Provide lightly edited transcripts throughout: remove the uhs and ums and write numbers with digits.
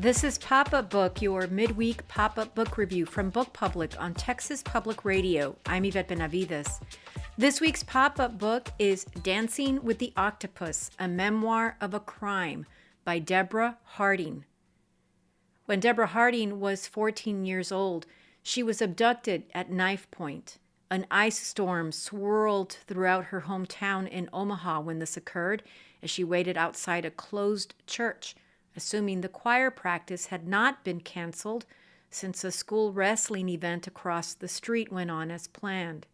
This is Pop-Up Book, your midweek pop-up book review from Book Public on Texas Public Radio. I'm Yvette Benavides. This week's pop-up book is Dancing with the Octopus, a memoir of a crime by Debora Harding. When Debora Harding was 14 years old, she was abducted at knife point. An ice storm swirled throughout her hometown in Omaha when this occurred, as she waited outside a closed church, assuming the choir practice had not been canceled since a school wrestling event across the street went on as planned.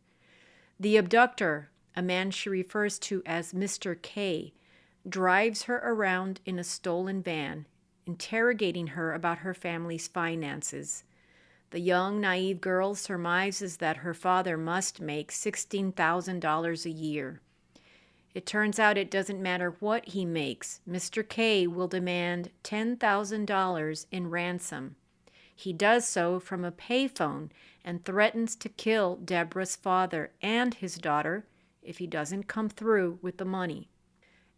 The abductor, a man she refers to as Mr. K, drives her around in a stolen van, interrogating her about her family's finances. The young, naive girl surmises that her father must make $16,000 a year. It turns out it doesn't matter what he makes. Mr. K will demand $10,000 in ransom. He does so from a payphone and threatens to kill Debora's father and his daughter if he doesn't come through with the money.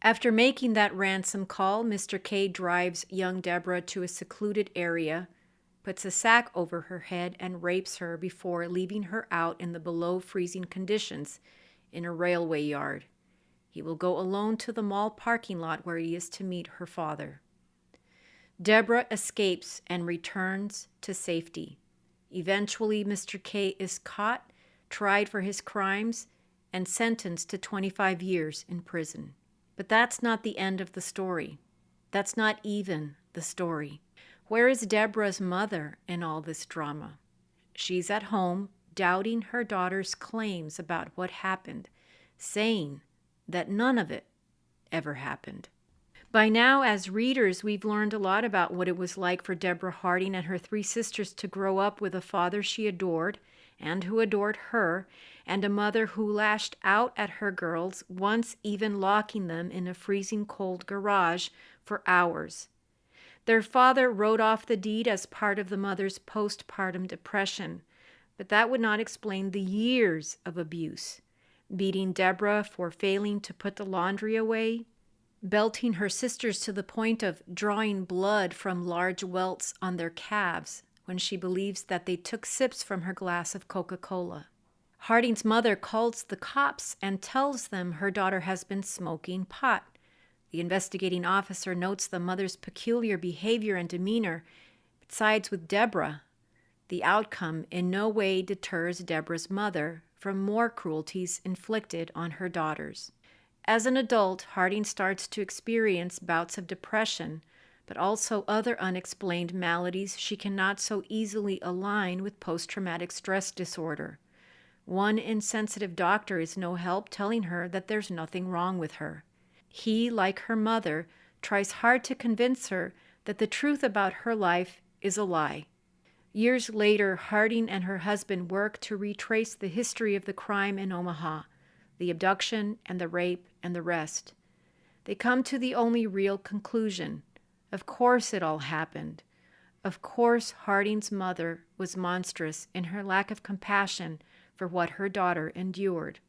After making that ransom call, Mr. K drives young Debora to a secluded area, puts a sack over her head, and rapes her before leaving her out in the below-freezing conditions in a railway yard. He will go alone to the mall parking lot where he is to meet her father. Debora escapes and returns to safety. Eventually, Mr. K is caught, tried for his crimes, and sentenced to 25 years in prison. But that's not the end of the story. That's not even the story. Where is Debora's mother in all this drama? She's at home, doubting her daughter's claims about what happened, saying that none of it ever happened. By now, as readers, we've learned a lot about what it was like for Debora Harding and her three sisters to grow up with a father she adored and who adored her, and a mother who lashed out at her girls, once even locking them in a freezing cold garage for hours. Their father wrote off the deed as part of the mother's postpartum depression, but that would not explain the years of abuse. Beating Debora for failing to put the laundry away, belting her sisters to the point of drawing blood from large welts on their calves when she believes that they took sips from her glass of Coca-Cola. Harding's mother calls the cops and tells them her daughter has been smoking pot. The investigating officer notes the mother's peculiar behavior and demeanor, but sides with Debora. The outcome in no way deters Debora's mother from more cruelties inflicted on her daughters. As an adult, Harding starts to experience bouts of depression, but also other unexplained maladies she cannot so easily align with post-traumatic stress disorder. One insensitive doctor is no help, telling her that there's nothing wrong with her. He, like her mother, tries hard to convince her that the truth about her life is a lie. Years later, Harding and her husband work to retrace the history of the crime in Omaha, the abduction and the rape and the rest. They come to the only real conclusion. Of course it all happened. Of course Harding's mother was monstrous in her lack of compassion for what her daughter endured.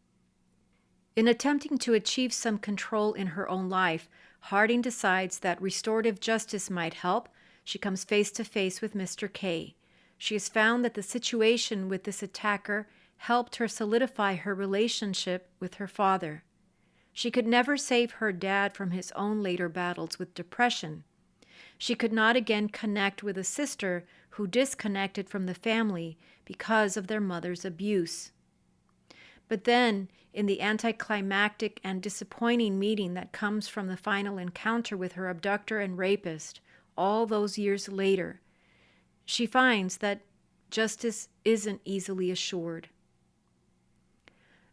In attempting to achieve some control in her own life, Harding decides that restorative justice might help. She comes face to face with Mr. K. She has found that the situation with this attacker helped her solidify her relationship with her father. She could never save her dad from his own later battles with depression. She could not again connect with a sister who disconnected from the family because of their mother's abuse. But then, in the anticlimactic and disappointing meeting that comes from the final encounter with her abductor and rapist, all those years later, she finds that justice isn't easily assured.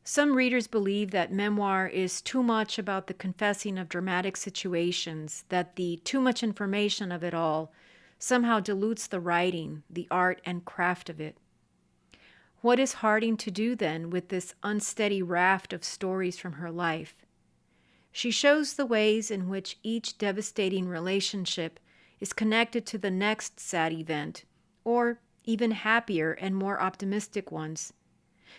Some readers believe that Memoir is too much about the confessing of dramatic situations, that the too much information of it all somehow dilutes the writing, the art and craft of it. What is Harding to do then with this unsteady raft of stories from her life? She shows the ways in which each devastating relationship is connected to the next sad event, or even happier and more optimistic ones.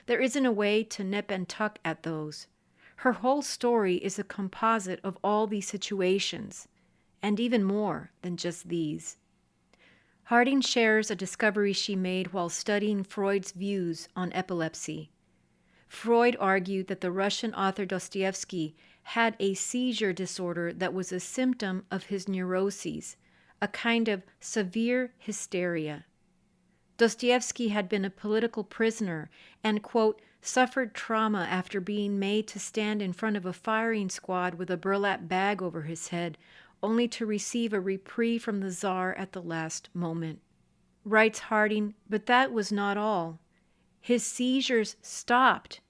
There isn't a way to nip and tuck at those. Her whole story is a composite of all these situations, and even more than just these. Harding shares a discovery she made while studying Freud's views on epilepsy. Freud argued that the Russian author Dostoevsky had a seizure disorder that was a symptom of his neuroses, a kind of severe hysteria. Dostoevsky had been a political prisoner and, quote, suffered trauma after being made to stand in front of a firing squad with a burlap bag over his head, only to receive a reprieve from the Tsar at the last moment. Writes Harding, but that was not all. His seizures stopped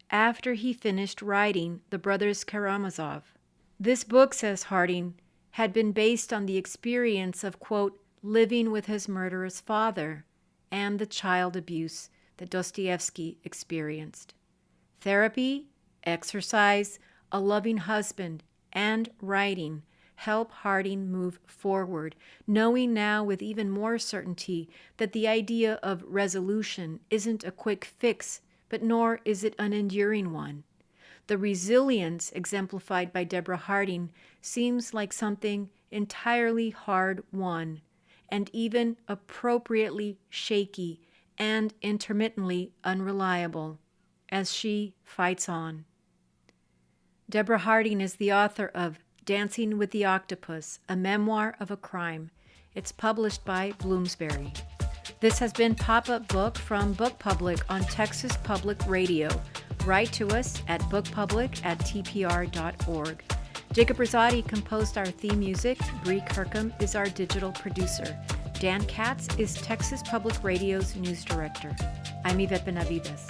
after he finished writing The Brothers Karamazov. This book, says Harding, had been based on the experience of, quote, living with his murderous father and the child abuse that Dostoevsky experienced. Therapy, exercise, a loving husband, and writing help Harding move forward, knowing now with even more certainty that the idea of resolution isn't a quick fix, but nor is it an enduring one. The resilience exemplified by Debora Harding seems like something entirely hard-won, and even appropriately shaky and intermittently unreliable, as she fights on. Debora Harding is the author of Dancing with the Octopus, a memoir of a crime. It's published by Bloomsbury. This has been Pop-Up Book from Book Public on Texas Public Radio. Write to us at bookpublic@tpr.org. Jacob Rosati composed our theme music. Bree Kirkham is our digital producer. Dan Katz is Texas Public Radio's news director. I'm Yvette Benavides.